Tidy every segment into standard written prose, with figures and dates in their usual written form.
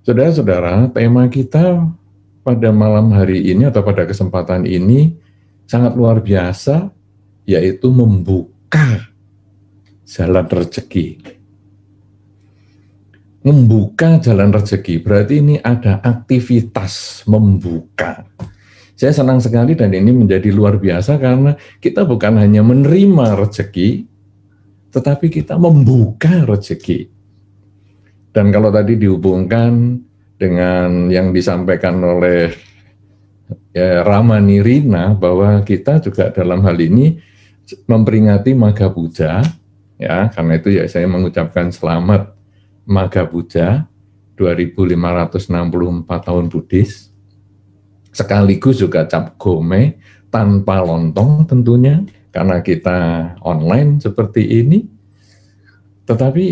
Saudara-saudara, tema kita pada malam hari ini atau pada kesempatan ini sangat luar biasa, yaitu membuka jalan rezeki. Membuka jalan rezeki, berarti ini ada aktivitas membuka. Saya senang sekali dan ini menjadi luar biasa karena kita bukan hanya menerima rezeki, tetapi kita membuka rezeki. Dan kalau tadi dihubungkan dengan yang disampaikan oleh Rama Nirina, bahwa kita juga dalam hal ini memperingati Magha Puja, ya, karena itu ya saya mengucapkan selamat Magha Puja 2564 tahun Buddhis, sekaligus juga Cap Gome tanpa lontong tentunya, karena kita online seperti ini. Tetapi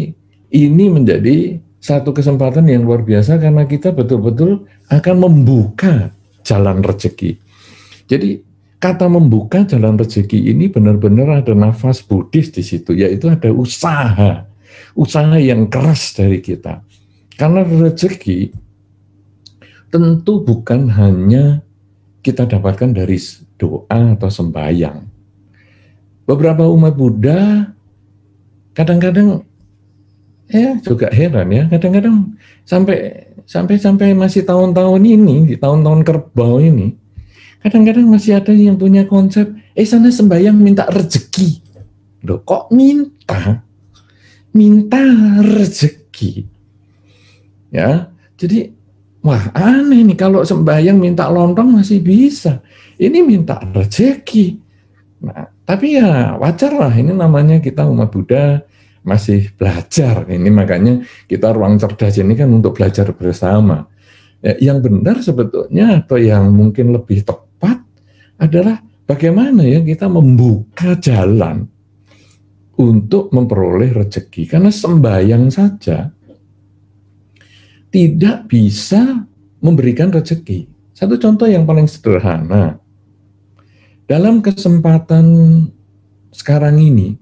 ini menjadi satu kesempatan yang luar biasa karena kita betul-betul akan membuka jalan rezeki. Jadi kata membuka jalan rezeki ini benar-benar ada nafas Buddhis di situ, yaitu ada usaha yang keras dari kita. Karena rezeki tentu bukan hanya kita dapatkan dari doa atau sembahyang. Beberapa umat Buddha kadang-kadang juga heran ya, kadang-kadang sampai masih tahun-tahun ini, di tahun-tahun kerbau ini, kadang-kadang masih ada yang punya konsep, sana sembahyang minta rezeki. Loh, kok minta rezeki? Ya, jadi wah aneh nih, kalau sembahyang minta lontong masih bisa, ini minta rezeki. Nah, tapi ya wajar lah, ini namanya kita umat Buddha masih belajar. Ini makanya kita ruang cerdas ini kan untuk belajar bersama. Yang benar sebetulnya atau yang mungkin lebih tepat adalah bagaimana ya kita membuka jalan untuk memperoleh rezeki. Karena sembahyang saja tidak bisa memberikan rezeki. Satu contoh yang paling sederhana. Dalam kesempatan sekarang ini,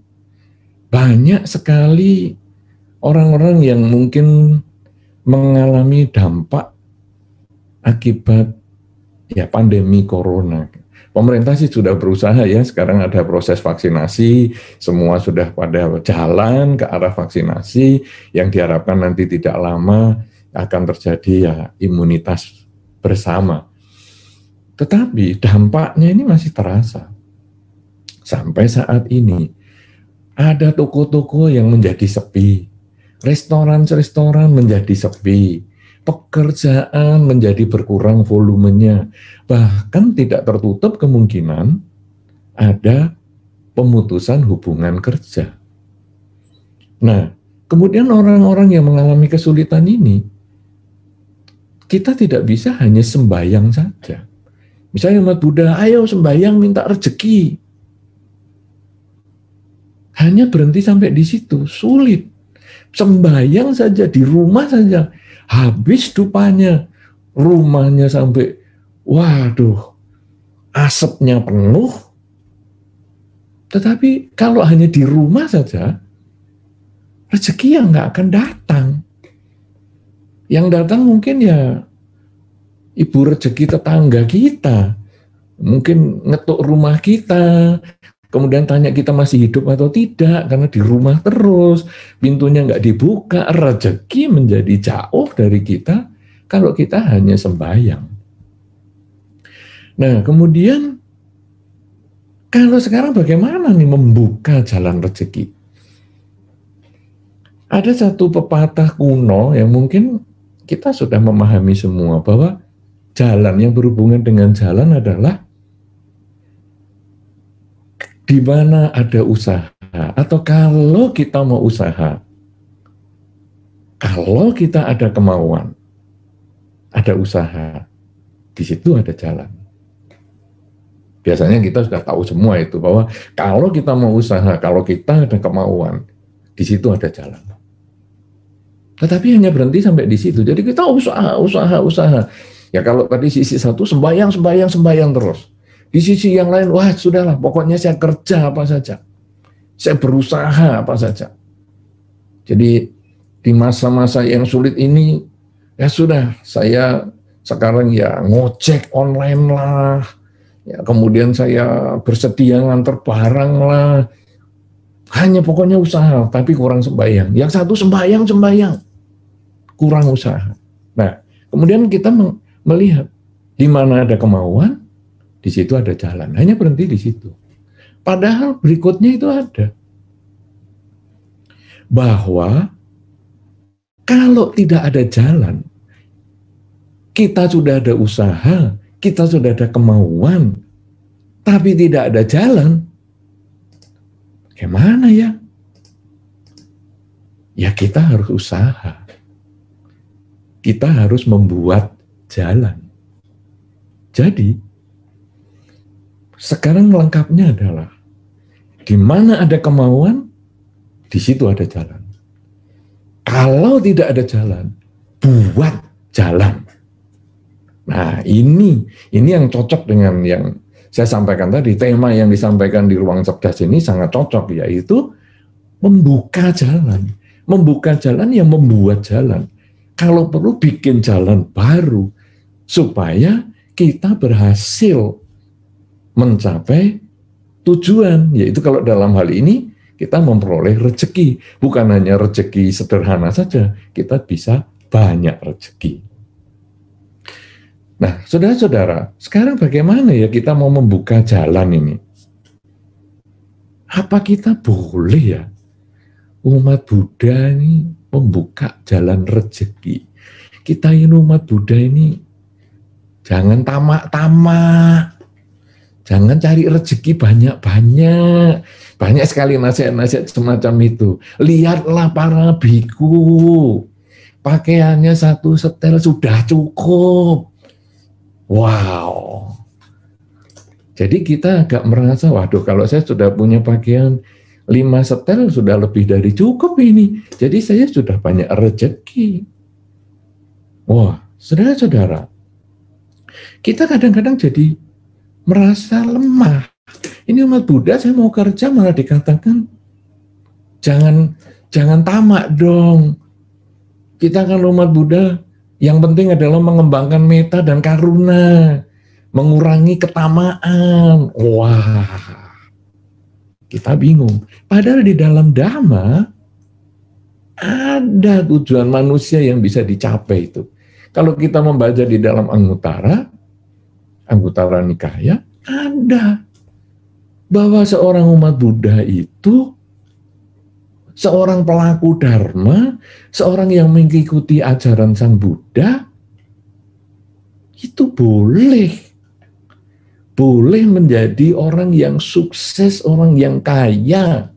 banyak sekali orang-orang yang mungkin mengalami dampak akibat pandemi corona. Pemerintah sih sudah berusaha ya, sekarang ada proses vaksinasi, semua sudah pada jalan ke arah vaksinasi, yang diharapkan nanti tidak lama akan terjadi imunitas bersama. Tetapi dampaknya ini masih terasa. Sampai saat ini, ada toko-toko yang menjadi sepi, restoran-restoran menjadi sepi, pekerjaan menjadi berkurang volumenya, bahkan tidak tertutup kemungkinan ada pemutusan hubungan kerja. Nah, kemudian orang-orang yang mengalami kesulitan ini, kita tidak bisa hanya sembahyang saja. Misalnya umat Buddha, ayo sembahyang minta rezeki. Hanya berhenti sampai di situ, sulit. Sembahyang saja, di rumah saja, habis dupanya, rumahnya sampai, waduh, asapnya penuh. Tetapi kalau hanya di rumah saja, rezeki yang nggak akan datang. Yang datang mungkin ya ibu rezeki tetangga kita, mungkin ngetuk rumah kita, kemudian tanya kita masih hidup atau tidak, karena di rumah terus, pintunya nggak dibuka, rezeki menjadi jauh dari kita kalau kita hanya sembahyang. Nah, kemudian kalau sekarang bagaimana nih membuka jalan rezeki? Ada satu pepatah kuno yang mungkin kita sudah memahami semua, bahwa jalan yang berhubungan dengan jalan adalah di mana ada usaha, atau kalau kita mau usaha, kalau kita ada kemauan, ada usaha, di situ ada jalan. Biasanya kita sudah tahu semua itu, bahwa kalau kita mau usaha, kalau kita ada kemauan, di situ ada jalan. Tetapi hanya berhenti sampai di situ. Jadi kita usaha. Ya kalau tadi sisi satu sembahyang terus. Di sisi yang lain, wah sudahlah, pokoknya saya kerja apa saja. Saya berusaha apa saja. Jadi di masa-masa yang sulit ini, Ya sudah, saya sekarang ya ngojek online lah, ya kemudian saya bersedia nganter barang lah, hanya pokoknya usaha, tapi kurang sembahyang. Yang satu sembahyang, kurang usaha. Nah, kemudian kita melihat di mana ada kemauan, di situ ada jalan. Hanya berhenti di situ. Padahal berikutnya itu ada. Bahwa kalau tidak ada jalan, kita sudah ada usaha, kita sudah ada kemauan, tapi tidak ada jalan, bagaimana ya? Ya kita harus usaha. Kita harus membuat jalan. Jadi, sekarang lengkapnya adalah, di mana ada kemauan, di situ ada jalan. Kalau tidak ada jalan, buat jalan. Nah, ini yang cocok dengan yang saya sampaikan tadi. Tema yang disampaikan di Ruang Cerdas ini sangat cocok, yaitu membuka jalan. Membuka jalan yang membuat jalan. Kalau perlu bikin jalan baru, supaya kita berhasil mencapai tujuan. Yaitu kalau dalam hal ini, kita memperoleh rezeki. Bukan hanya rezeki sederhana saja, kita bisa banyak rezeki. Nah, saudara-saudara, sekarang bagaimana ya kita mau membuka jalan ini? Apa kita boleh ya umat Buddha ini membuka jalan rezeki? Kita ini umat Buddha ini jangan tamak-tamak, jangan cari rezeki banyak-banyak. Banyak sekali nasihat-nasihat semacam itu. Lihatlah para biku, pakaiannya satu setel sudah cukup. Wow. Jadi kita agak merasa, waduh kalau saya sudah punya pakaian 5 setel sudah lebih dari cukup ini. Jadi saya sudah banyak rezeki. Wah, saudara-saudara, kita kadang-kadang jadi merasa lemah. Ini umat Buddha, saya mau kerja malah dikatakan jangan tamak dong. Kita kan umat Buddha, yang penting adalah mengembangkan metta dan karuna, mengurangi ketamaan. Wah, kita bingung. Padahal di dalam Dhamma ada tujuan manusia yang bisa dicapai itu. Kalau kita membaca di dalam Anguttara Nikaya, ada bahwa seorang umat Buddha itu seorang pelaku dharma, seorang yang mengikuti ajaran Sang Buddha, itu boleh menjadi orang yang sukses, orang yang kaya,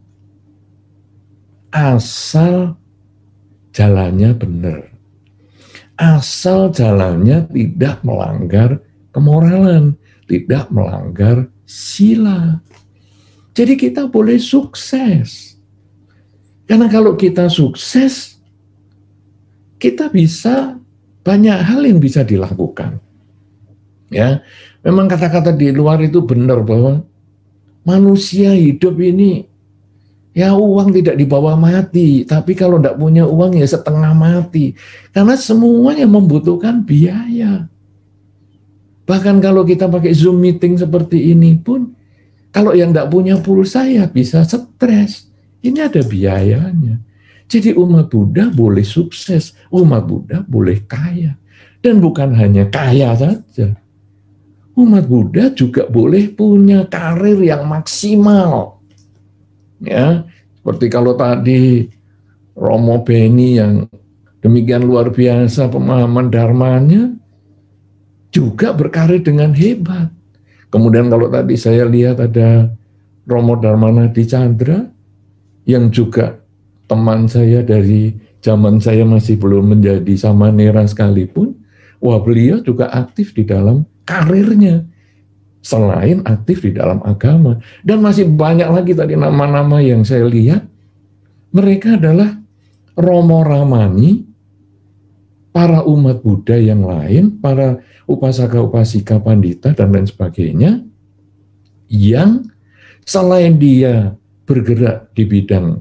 asal jalannya benar, asal jalannya tidak melanggar kemoralan, tidak melanggar sila. Jadi kita boleh sukses. Karena kalau kita sukses, kita bisa banyak hal yang bisa dilakukan. Ya, memang kata-kata di luar itu benar bahwa manusia hidup ini ya uang tidak dibawa mati, tapi kalau tidak punya uang ya setengah mati. Karena semuanya membutuhkan biaya. Bahkan kalau kita pakai Zoom meeting seperti ini pun, kalau yang tidak punya pulsa ya bisa stres. Ini ada biayanya. Jadi umat Buddha boleh sukses, umat Buddha boleh kaya. Dan bukan hanya kaya saja. Umat Buddha juga boleh punya karir yang maksimal. Ya, seperti kalau tadi Romo Beni yang demikian luar biasa pemahaman dharmanya, juga berkarir dengan hebat. Kemudian kalau tadi saya lihat ada Romo Dharmanadi Chandra, yang juga teman saya dari zaman saya masih belum menjadi samanera sekalipun, wah beliau juga aktif di dalam karirnya, selain aktif di dalam agama. Dan masih banyak lagi tadi nama-nama yang saya lihat, mereka adalah Romo Ramani, para umat Buddha yang lain, para upasaka-upasika pandita, dan lain sebagainya, yang selain dia bergerak di bidang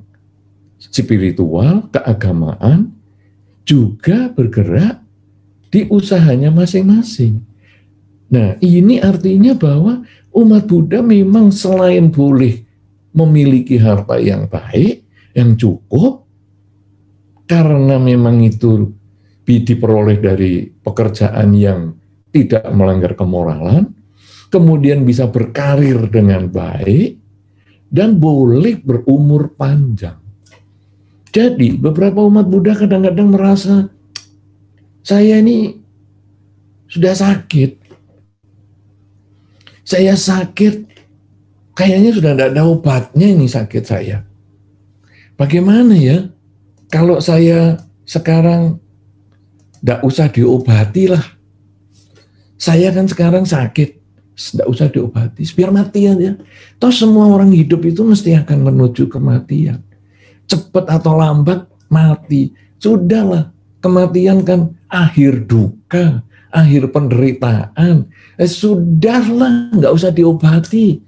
spiritual, keagamaan, juga bergerak di usahanya masing-masing. Nah, ini artinya bahwa umat Buddha memang selain boleh memiliki harta yang baik, yang cukup, karena memang itu diperoleh dari pekerjaan yang tidak melanggar kemoralan, kemudian bisa berkarir dengan baik, dan boleh berumur panjang. Jadi beberapa umat Buddha kadang-kadang merasa, saya ini sudah sakit, saya sakit, kayaknya sudah tidak ada obatnya ini sakit saya. Bagaimana ya kalau saya sekarang tidak usah diobati lah. Saya kan sekarang sakit, tidak usah diobati, biar mati aja. Toh semua orang hidup itu mesti akan menuju kematian. Cepat atau lambat mati. Sudahlah, kematian kan akhir duka, akhir penderitaan. Sudahlah, nggak usah diobati.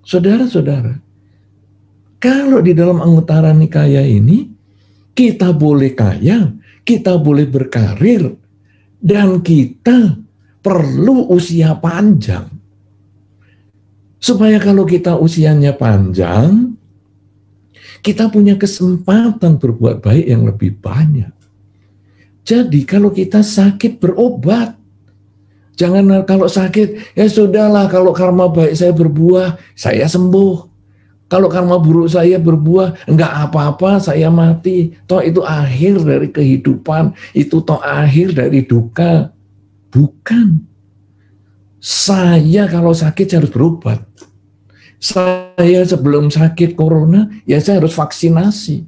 Saudara-saudara, kalau di dalam Anguttara Nikaya ini, kita boleh kaya, kita boleh berkarir, dan kita perlu usia panjang. Supaya kalau kita usianya panjang, kita punya kesempatan berbuat baik yang lebih banyak. Jadi kalau kita sakit, berobat. Jangan kalau sakit, ya sudahlah, kalau karma baik saya berbuah, saya sembuh. Kalau karma buruk saya berbuah, enggak apa-apa, saya mati. Toh itu akhir dari kehidupan, itu toh akhir dari duka. Bukan. Saya kalau sakit saya harus berobat. Saya sebelum sakit corona, ya saya harus vaksinasi.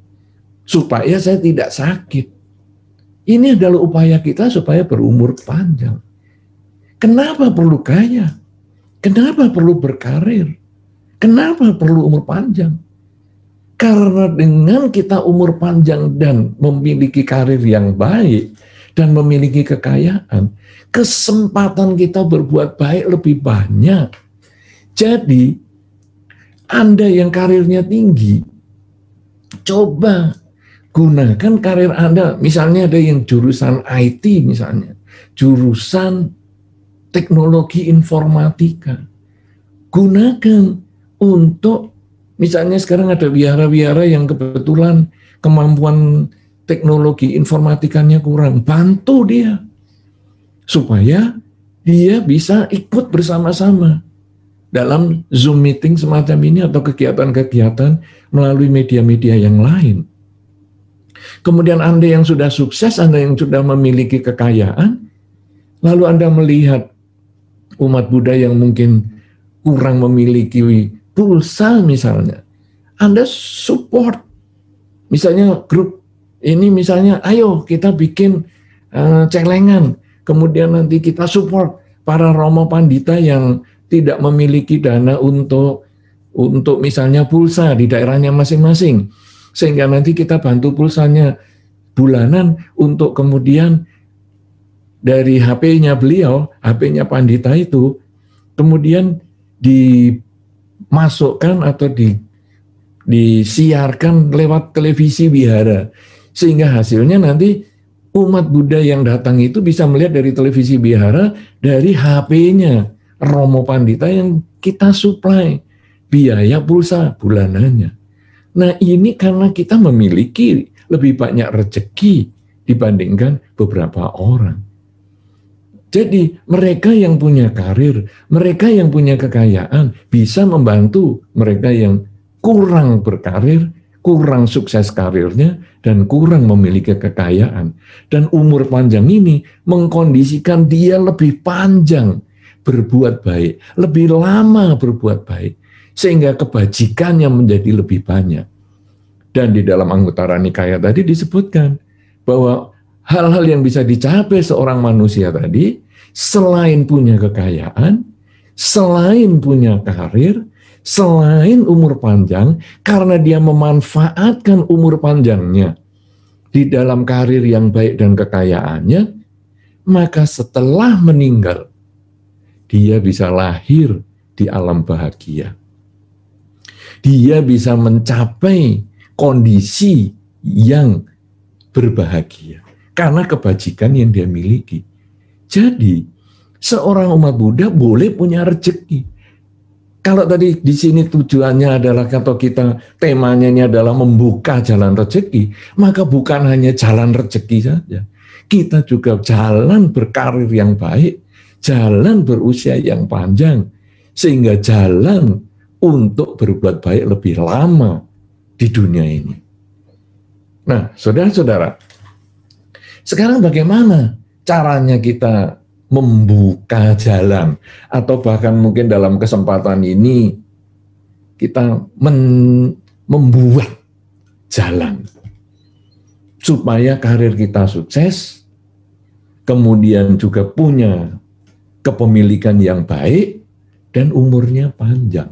Supaya saya tidak sakit. Ini adalah upaya kita supaya berumur panjang. Kenapa perlu kaya? Kenapa perlu berkarir? Kenapa perlu umur panjang? Karena dengan kita umur panjang dan memiliki karir yang baik dan memiliki kekayaan, kesempatan kita berbuat baik lebih banyak. Jadi, Anda yang karirnya tinggi, coba gunakan karir Anda. Misalnya ada yang jurusan IT misalnya, jurusan teknologi informatika. Gunakan untuk, misalnya sekarang ada wihara-wihara yang kebetulan kemampuan teknologi informatikanya kurang, bantu dia supaya dia bisa ikut bersama-sama dalam Zoom meeting semacam ini atau kegiatan-kegiatan melalui media-media yang lain. Kemudian Anda yang sudah sukses, Anda yang sudah memiliki kekayaan, lalu Anda melihat umat Buddha yang mungkin kurang memiliki pulsa misalnya, Anda support. Misalnya grup ini misalnya, ayo kita bikin celengan, kemudian nanti kita support para Romo Pandita yang tidak memiliki dana untuk misalnya pulsa di daerahnya masing-masing, sehingga nanti kita bantu pulsanya bulanan untuk kemudian dari HP-nya beliau, HP-nya Pandita itu, kemudian dimasukkan atau disiarkan lewat televisi wihara, sehingga hasilnya nanti umat Buddha yang datang itu bisa melihat dari televisi wihara, dari HP-nya Romo Pandita yang kita suplai biaya pulsa bulanannya. Nah ini karena kita memiliki lebih banyak rezeki dibandingkan beberapa orang. Jadi mereka yang punya karir, mereka yang punya kekayaan bisa membantu mereka yang kurang berkarir, kurang sukses karirnya, dan kurang memiliki kekayaan. Dan umur panjang ini mengkondisikan dia lebih panjang berbuat baik, lebih lama berbuat baik, sehingga kebajikannya menjadi lebih banyak. Dan di dalam Anguttara Nikaya tadi disebutkan bahwa hal-hal yang bisa dicapai seorang manusia tadi, selain punya kekayaan, selain punya karir, selain umur panjang, karena dia memanfaatkan umur panjangnya di dalam karir yang baik dan kekayaannya, maka setelah meninggal, dia bisa lahir di alam bahagia. Dia bisa mencapai kondisi yang berbahagia. karena kebajikan yang dia miliki. Jadi, seorang umat Buddha boleh punya rezeki. Kalau tadi di sini tujuannya adalah atau kita temanya ini adalah membuka jalan rezeki, maka bukan hanya jalan rezeki saja. Kita juga jalan berkarir yang baik, jalan berusia yang panjang, sehingga jalan untuk berbuat baik lebih lama di dunia ini. Nah, saudara-saudara, sekarang bagaimana caranya kita membuka jalan, atau bahkan mungkin dalam kesempatan ini kita membuat jalan supaya karir kita sukses, kemudian juga punya kepemilikan yang baik dan umurnya panjang.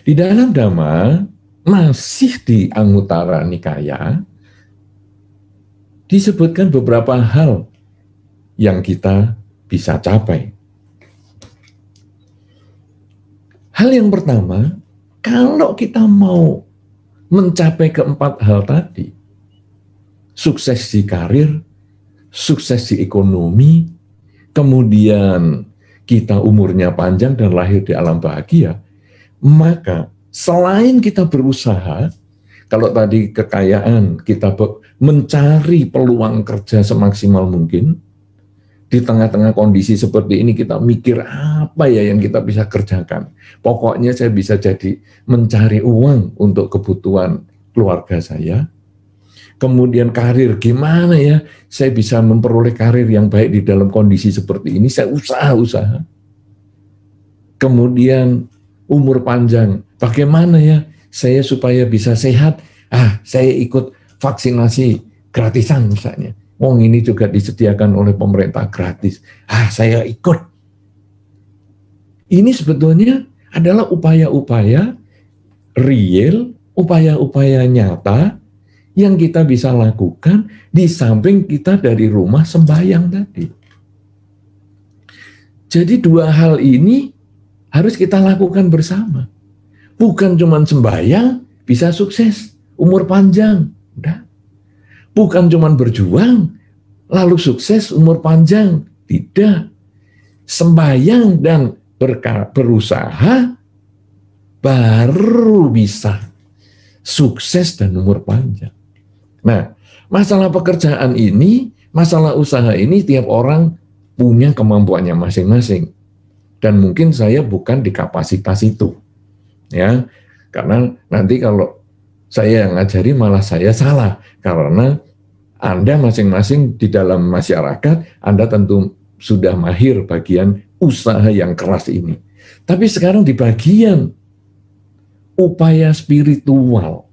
Di dalam Dhamma, masih di Anguttara Nikaya, disebutkan beberapa hal yang kita bisa capai. Hal yang pertama, kalau kita mau mencapai keempat hal tadi, sukses di karir, sukses di ekonomi, kemudian kita umurnya panjang dan lahir di alam bahagia, maka selain kita berusaha, kalau tadi kekayaan, kita mencari peluang kerja semaksimal mungkin. Di tengah-tengah kondisi seperti ini kita mikir apa ya yang kita bisa kerjakan. Pokoknya saya bisa jadi mencari uang untuk kebutuhan keluarga saya. Kemudian karir, gimana ya saya bisa memperoleh karir yang baik di dalam kondisi seperti ini. Saya usaha-usaha. Kemudian umur panjang, bagaimana ya saya supaya bisa sehat. Saya ikut vaksinasi gratisan misalnya. Ini juga disediakan oleh pemerintah gratis. Saya ikut. Ini sebetulnya adalah upaya-upaya real, upaya-upaya nyata yang kita bisa lakukan di samping kita dari rumah sembahyang tadi. Jadi dua hal ini harus kita lakukan bersama. Bukan cuma sembahyang bisa sukses, umur panjang. Udah. Bukan cuma berjuang, lalu sukses umur panjang. Tidak. Sembahyang dan berusaha, baru bisa sukses dan umur panjang. Nah, masalah pekerjaan ini, masalah usaha ini, tiap orang punya kemampuannya masing-masing. Dan mungkin saya bukan di kapasitas itu. Ya, karena nanti kalau saya yang ngajari malah saya salah, karena Anda masing-masing di dalam masyarakat, Anda tentu sudah mahir bagian usaha yang keras ini. Tapi sekarang di bagian upaya spiritual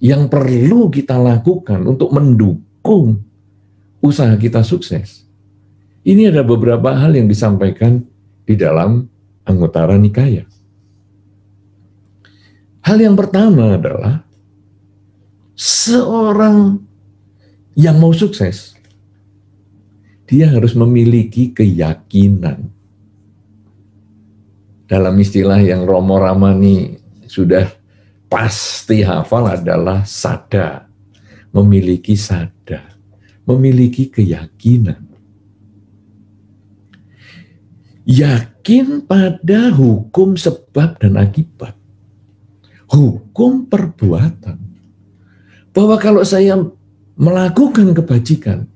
yang perlu kita lakukan untuk mendukung usaha kita sukses. Ini ada beberapa hal yang disampaikan di dalam Anguttara Nikaya. Hal yang pertama adalah seorang yang mau sukses, dia harus memiliki keyakinan. Dalam istilah yang Romo Ramani sudah pasti hafal adalah sada, memiliki sada, memiliki keyakinan. Yakin pada hukum sebab dan akibat. Hukum perbuatan. Bahwa kalau saya melakukan kebajikan,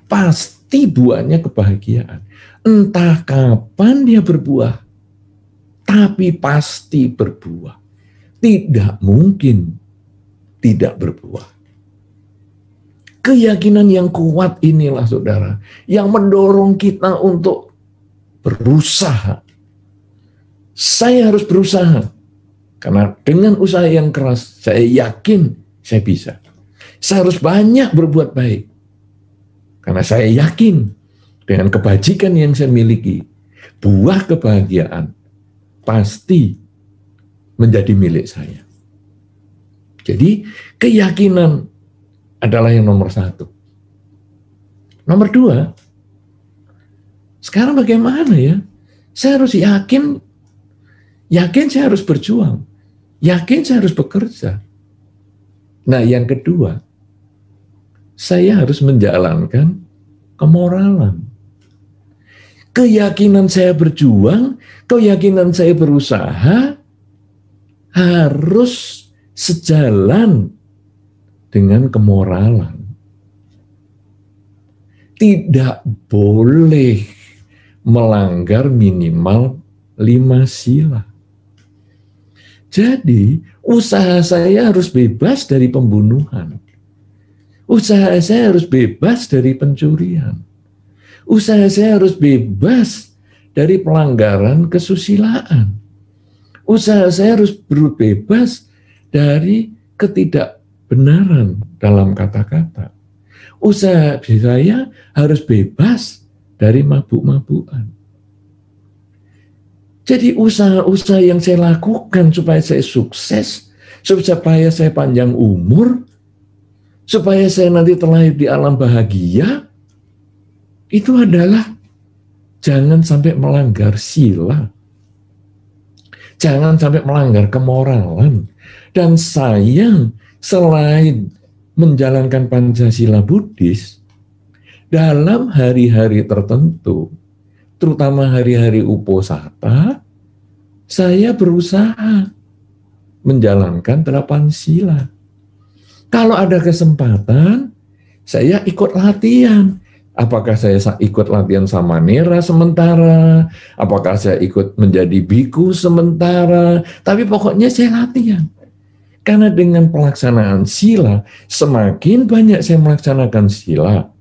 pasti buahnya kebahagiaan. Entah kapan dia berbuah, tapi pasti berbuah. Tidak mungkin tidak berbuah. Keyakinan yang kuat inilah saudara, yang mendorong kita untuk berusaha. Saya harus berusaha. Karena dengan usaha yang keras, saya yakin saya bisa. Saya harus banyak berbuat baik. Karena saya yakin dengan kebajikan yang saya miliki, buah kebahagiaan pasti menjadi milik saya. Jadi keyakinan adalah yang nomor satu. Nomor dua, sekarang bagaimana ya? Saya harus yakin saya harus berjuang. Yakin saya harus bekerja. Nah, yang kedua, saya harus menjalankan kemoralan. Keyakinan saya berjuang, keyakinan saya berusaha harus sejalan dengan kemoralan. Tidak boleh melanggar minimal 5 sila. Jadi, usaha saya harus bebas dari pembunuhan. Usaha saya harus bebas dari pencurian. Usaha saya harus bebas dari pelanggaran kesusilaan. Usaha saya harus bebas dari ketidakbenaran dalam kata-kata. Usaha saya harus bebas dari mabuk-mabukan. Jadi usaha-usaha yang saya lakukan supaya saya sukses, supaya saya panjang umur, supaya saya nanti terlahir di alam bahagia, itu adalah jangan sampai melanggar sila. Jangan sampai melanggar kemoralan. Dan saya selain menjalankan Pancasila Buddhis, dalam hari-hari tertentu, terutama hari-hari uposatha, saya berusaha menjalankan 8 sila. Kalau ada kesempatan, saya ikut latihan. Apakah saya ikut latihan samanera sementara, apakah saya ikut menjadi biku sementara, tapi pokoknya saya latihan. Karena dengan pelaksanaan sila, semakin banyak saya melaksanakan sila,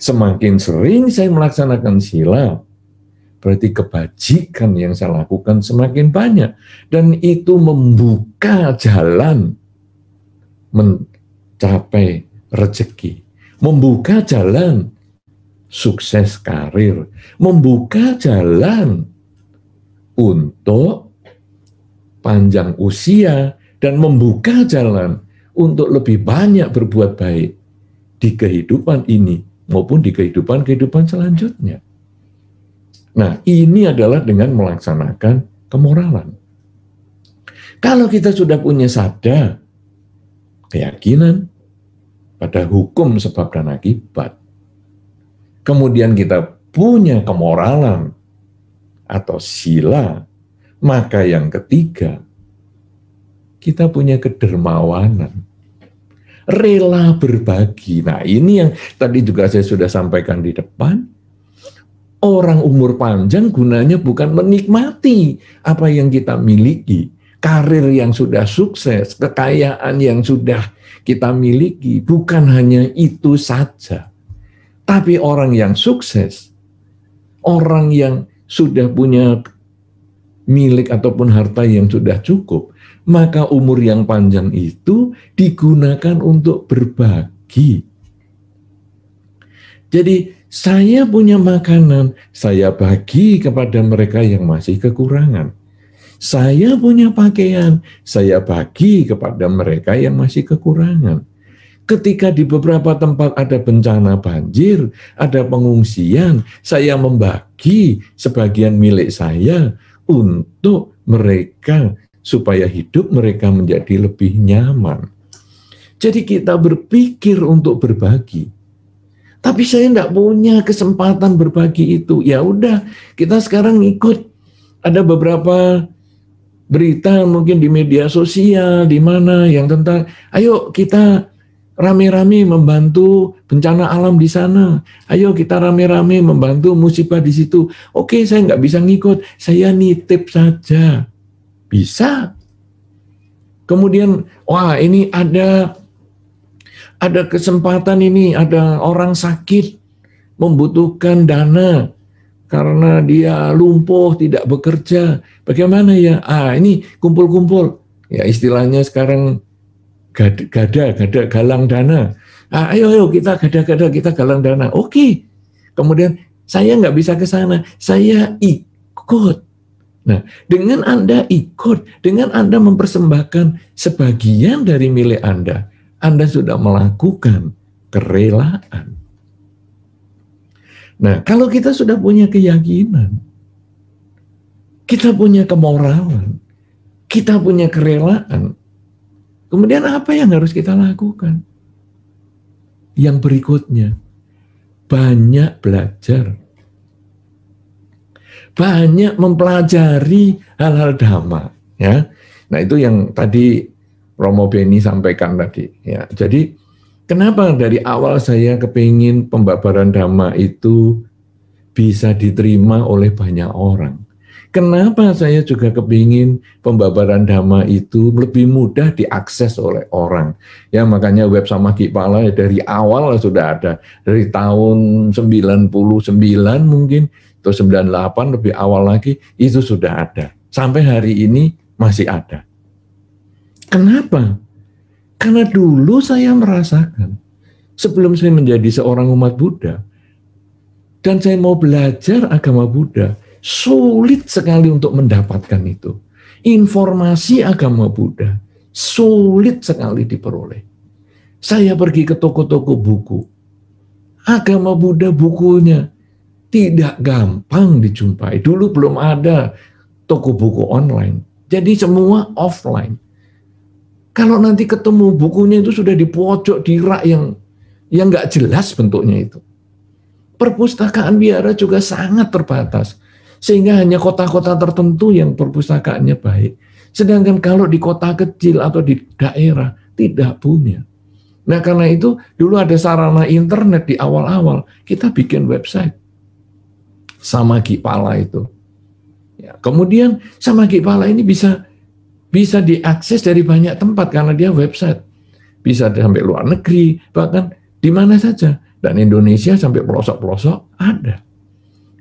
semakin sering saya melaksanakan sila, berarti kebajikan yang saya lakukan semakin banyak. Dan itu membuka jalan mencapai rezeki, membuka jalan sukses karir, membuka jalan untuk panjang usia, dan membuka jalan untuk lebih banyak berbuat baik di kehidupan ini maupun di kehidupan-kehidupan selanjutnya. Nah, ini adalah dengan melaksanakan kemoralan. Kalau kita sudah punya sadar keyakinan pada hukum sebab dan akibat, kemudian kita punya kemoralan atau sila, maka yang ketiga, kita punya kedermawanan, rela berbagi. Nah, ini yang tadi juga saya sudah sampaikan di depan. Orang umur panjang gunanya bukan menikmati apa yang kita miliki, karir yang sudah sukses, kekayaan yang sudah kita miliki, bukan hanya itu saja. Tapi orang yang sukses, orang yang sudah punya milik ataupun harta yang sudah cukup, maka umur yang panjang itu digunakan untuk berbagi. Jadi saya punya makanan, saya bagi kepada mereka yang masih kekurangan. Saya punya pakaian, saya bagi kepada mereka yang masih kekurangan. Ketika di beberapa tempat ada bencana banjir, ada pengungsian, saya membagi sebagian milik saya untuk mereka, supaya hidup mereka menjadi lebih nyaman. Jadi kita berpikir untuk berbagi. Tapi saya tidak punya kesempatan berbagi itu. Ya udah, kita sekarang ikut. Ada beberapa berita mungkin di media sosial, di mana yang tentang, ayo kita rame-rame membantu bencana alam di sana. Ayo kita rame-rame membantu musibah di situ. Oke, saya nggak bisa ngikut, saya nitip saja. Bisa. Kemudian, wah ini ada kesempatan ini, ada orang sakit membutuhkan dana karena dia lumpuh, tidak bekerja. Bagaimana ya? Ini kumpul-kumpul. Ya istilahnya sekarang gada galang dana. Ayo kita gada kita galang dana. Oke. Kemudian saya nggak bisa ke sana, saya ikut. Nah, dengan Anda ikut, dengan Anda mempersembahkan sebagian dari milik Anda sudah melakukan kerelaan. Nah, kalau kita sudah punya keyakinan, kita punya kemoralan, kita punya kerelaan, kemudian apa yang harus kita lakukan? yang berikutnya, banyak belajar. Banyak mempelajari hal-hal Dhamma. Ya. Nah itu yang tadi Romo Beni sampaikan tadi. Ya. Jadi kenapa dari awal saya kepingin pembabaran Dhamma itu bisa diterima oleh banyak orang. Kenapa saya juga kepingin pembabaran Dhamma itu lebih mudah diakses oleh orang. Ya makanya web Samaggi Pala dari awal sudah ada. Dari tahun 99 mungkin, atau 98 lebih awal lagi, itu sudah ada. Sampai hari ini masih ada. Kenapa? Karena dulu saya merasakan, sebelum saya menjadi seorang umat Buddha, dan saya mau belajar agama Buddha, sulit sekali untuk mendapatkan itu. Informasi agama Buddha sulit sekali diperoleh. Saya pergi ke toko-toko buku. Agama Buddha bukunya tidak gampang dijumpai. Dulu belum ada toko buku online. Jadi semua offline. Kalau nanti ketemu bukunya itu sudah di pojok, di rak yang nggak jelas bentuknya itu. Perpustakaan biara juga sangat terbatas, sehingga hanya kota-kota tertentu yang perpustakaannya baik. Sedangkan kalau di kota kecil atau di daerah tidak punya. Nah karena itu dulu ada sarana internet di awal-awal, kita bikin website Samaggi Pala itu. Ya, kemudian Samaggi Pala ini bisa diakses dari banyak tempat karena dia website. Bisa sampai luar negeri, bahkan di mana saja. Dan Indonesia sampai pelosok-pelosok ada.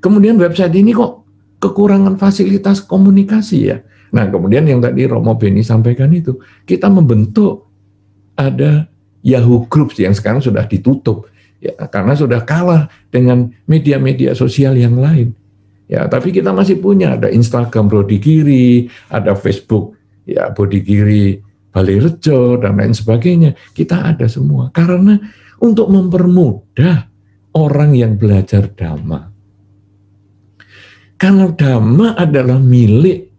Kemudian website ini kok kekurangan fasilitas komunikasi ya. Nah kemudian yang tadi Romo Beni sampaikan itu, kita membentuk ada Yahoo Groups yang sekarang sudah ditutup ya, karena sudah kalah dengan media-media sosial yang lain. Ya, tapi kita masih punya, ada Instagram Bodigiri, ada Facebook ya Bodigiri Balairejo dan lain sebagainya. Kita ada semua karena untuk mempermudah orang yang belajar Dhamma. Karena Dhamma adalah milik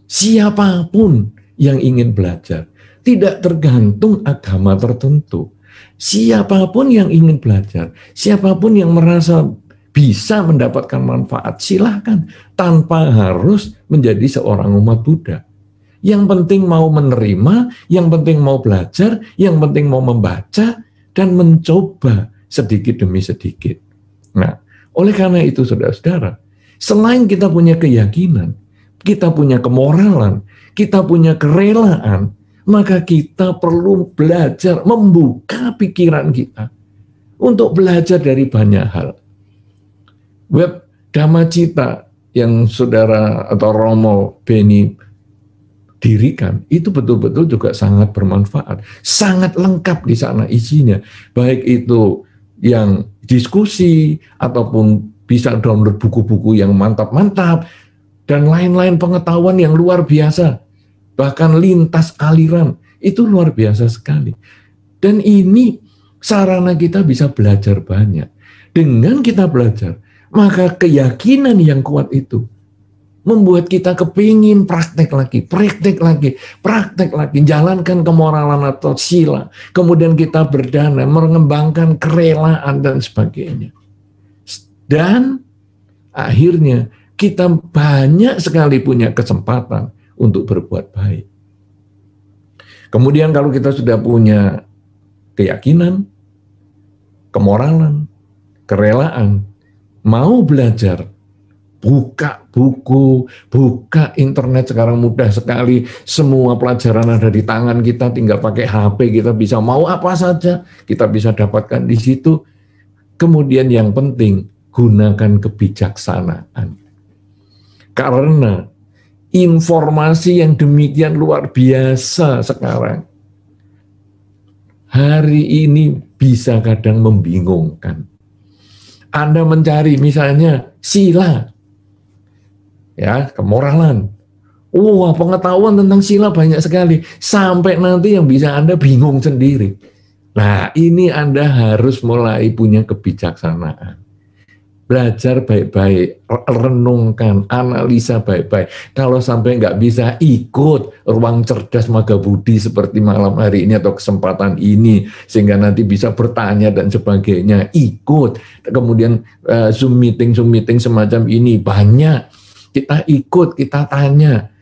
siapapun yang ingin belajar. Tidak tergantung agama tertentu. Siapapun yang ingin belajar, siapapun yang merasa bisa mendapatkan manfaat, silahkan. Tanpa harus menjadi seorang umat Buddha. Yang penting mau menerima, yang penting mau belajar, yang penting mau membaca, dan mencoba sedikit demi sedikit. Nah, oleh karena itu saudara-saudara, selain kita punya keyakinan, kita punya kemoralan, kita punya kerelaan, maka kita perlu belajar membuka pikiran kita untuk belajar dari banyak hal. Web Dhammacita yang saudara atau Romo Beni dirikan, itu betul-betul juga sangat bermanfaat, sangat lengkap di sana isinya, baik itu yang diskusi ataupun bisa download buku-buku yang mantap-mantap dan lain-lain pengetahuan yang luar biasa, bahkan lintas aliran, itu luar biasa sekali. Dan ini sarana kita bisa belajar banyak. Dengan kita belajar, maka keyakinan yang kuat itu membuat kita kepingin praktek lagi, jalankan kemoralan atau sila. Kemudian kita berdana, mengembangkan kerelaan dan sebagainya. Dan akhirnya kita banyak sekali punya kesempatan untuk berbuat baik. Kemudian kalau kita sudah punya keyakinan, kemoralan, kerelaan, mau belajar, buka buku, buka internet, sekarang mudah sekali, semua pelajaran ada di tangan kita, tinggal pakai HP, kita bisa mau apa saja, kita bisa dapatkan di situ. Kemudian yang penting, gunakan kebijaksanaan. Karena informasi yang demikian luar biasa sekarang, hari ini bisa kadang membingungkan. Anda mencari misalnya sila, ya, kemoralan. Wah, pengetahuan tentang sila banyak sekali. Sampai nanti yang bisa Anda bingung sendiri. Nah, ini Anda harus mulai punya kebijaksanaan. belajar baik-baik, renungkan, analisa baik-baik. Kalau sampai nggak bisa, ikut ruang cerdas Magabudi seperti malam hari ini atau kesempatan ini, sehingga nanti bisa bertanya dan sebagainya, ikut. Kemudian Zoom meeting semacam ini banyak, kita ikut, kita tanya,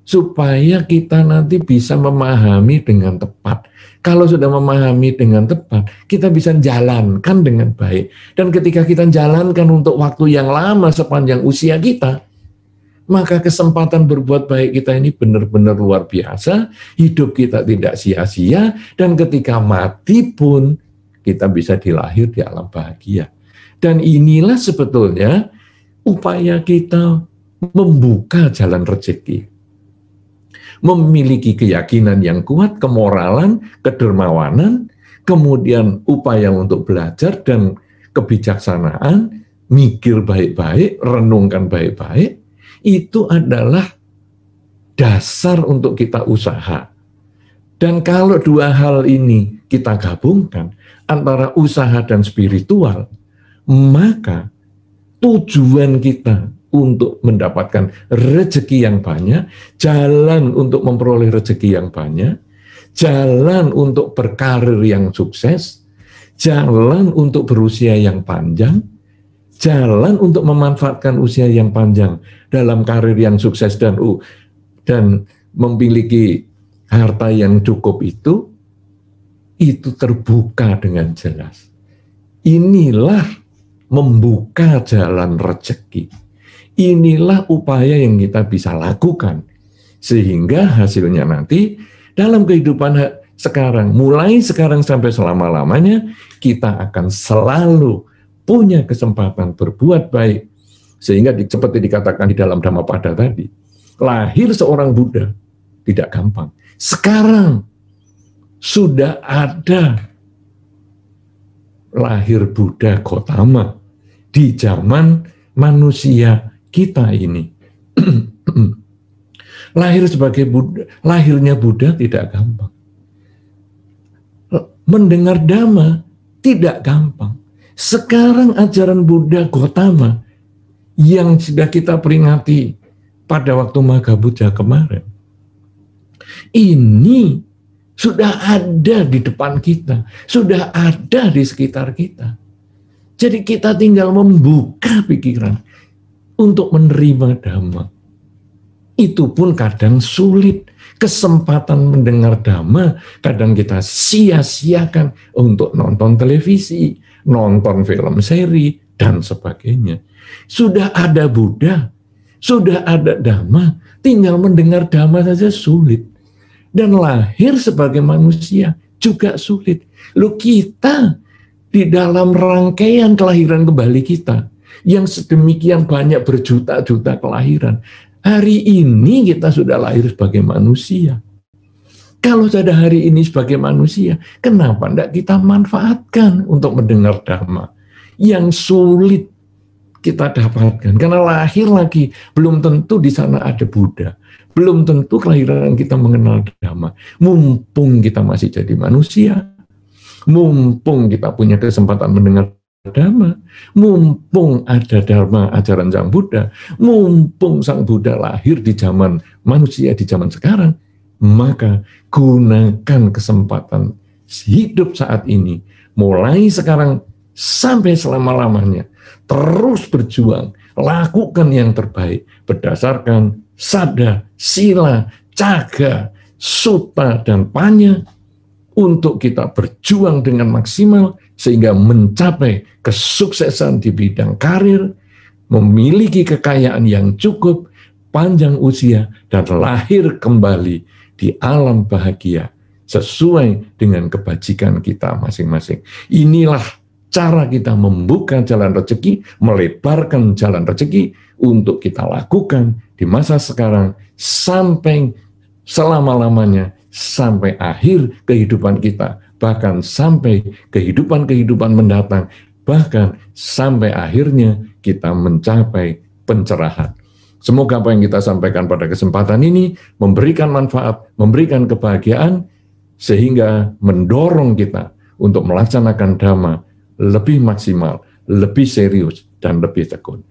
supaya kita nanti bisa memahami dengan tepat. Kalau sudah memahami dengan tepat, kita bisa jalankan dengan baik. Dan ketika kita jalankan untuk waktu yang lama sepanjang usia kita, maka kesempatan berbuat baik kita ini benar-benar luar biasa, hidup kita tidak sia-sia, dan ketika mati pun kita bisa dilahir di alam bahagia. Dan inilah sebetulnya upaya kita membuka jalan rezeki. Memiliki keyakinan yang kuat, kemoralan, kedermawanan, kemudian upaya untuk belajar dan kebijaksanaan, mikir baik-baik, renungkan baik-baik, itu adalah dasar untuk kita usaha. Dan kalau dua hal ini kita gabungkan, antara usaha dan spiritual, maka tujuan kita untuk mendapatkan rezeki yang banyak, jalan untuk memperoleh rezeki yang banyak, jalan untuk berkarir yang sukses, jalan untuk berusia yang panjang, jalan untuk memanfaatkan usia yang panjang dalam karir yang sukses dan memiliki harta yang cukup itu terbuka dengan jelas. Inilah membuka jalan rezeki. Inilah upaya yang kita bisa lakukan, sehingga hasilnya nanti dalam kehidupan sekarang, mulai sekarang sampai selama-lamanya, kita akan selalu punya kesempatan berbuat baik. Sehingga seperti dikatakan di dalam Dhammapada tadi, lahir seorang Buddha tidak gampang. Sekarang sudah ada lahir Buddha Gautama di zaman manusia kita ini. Lahirnya Buddha tidak gampang. Mendengar Dhamma tidak gampang. Sekarang ajaran Buddha Gautama yang sudah kita peringati pada waktu Maghabudha kemarin, ini sudah ada di depan kita, sudah ada di sekitar kita. Jadi kita tinggal membuka pikiran untuk menerima Dhamma. Itu pun kadang sulit. Kesempatan mendengar Dhamma kadang kita sia-siakan untuk nonton televisi, nonton film seri, dan sebagainya. Sudah ada Buddha, sudah ada Dhamma, tinggal mendengar Dhamma saja sulit. Dan lahir sebagai manusia juga sulit. Loh, kita di dalam rangkaian kelahiran kembali kita, yang sedemikian banyak berjuta-juta kelahiran, hari ini kita sudah lahir sebagai manusia. Kalau sudah hari ini sebagai manusia, kenapa tidak kita manfaatkan untuk mendengar Dhamma yang sulit kita dapatkan? Karena lahir lagi, belum tentu di sana ada Buddha, belum tentu kelahiran kita mengenal Dhamma. Mumpung kita masih jadi manusia, mumpung kita punya kesempatan mendengar Dhamma, mumpung ada Dharma ajaran Sang Buddha, mumpung Sang Buddha lahir di zaman manusia di zaman sekarang, maka gunakan kesempatan hidup saat ini, mulai sekarang sampai selama-lamanya, terus berjuang, lakukan yang terbaik berdasarkan sada, sila, caga, sutta, dan panya, untuk kita berjuang dengan maksimal sehingga mencapai kesuksesan di bidang karir, memiliki kekayaan yang cukup, panjang usia, dan lahir kembali di alam bahagia sesuai dengan kebajikan kita masing-masing. Inilah cara kita membuka jalan rezeki, melebarkan jalan rezeki untuk kita lakukan di masa sekarang sampai selama-lamanya, sampai akhir kehidupan kita, bahkan sampai kehidupan-kehidupan mendatang, bahkan sampai akhirnya kita mencapai pencerahan. Semoga apa yang kita sampaikan pada kesempatan ini memberikan manfaat, memberikan kebahagiaan, sehingga mendorong kita untuk melaksanakan Dhamma lebih maksimal, lebih serius, dan lebih tekun.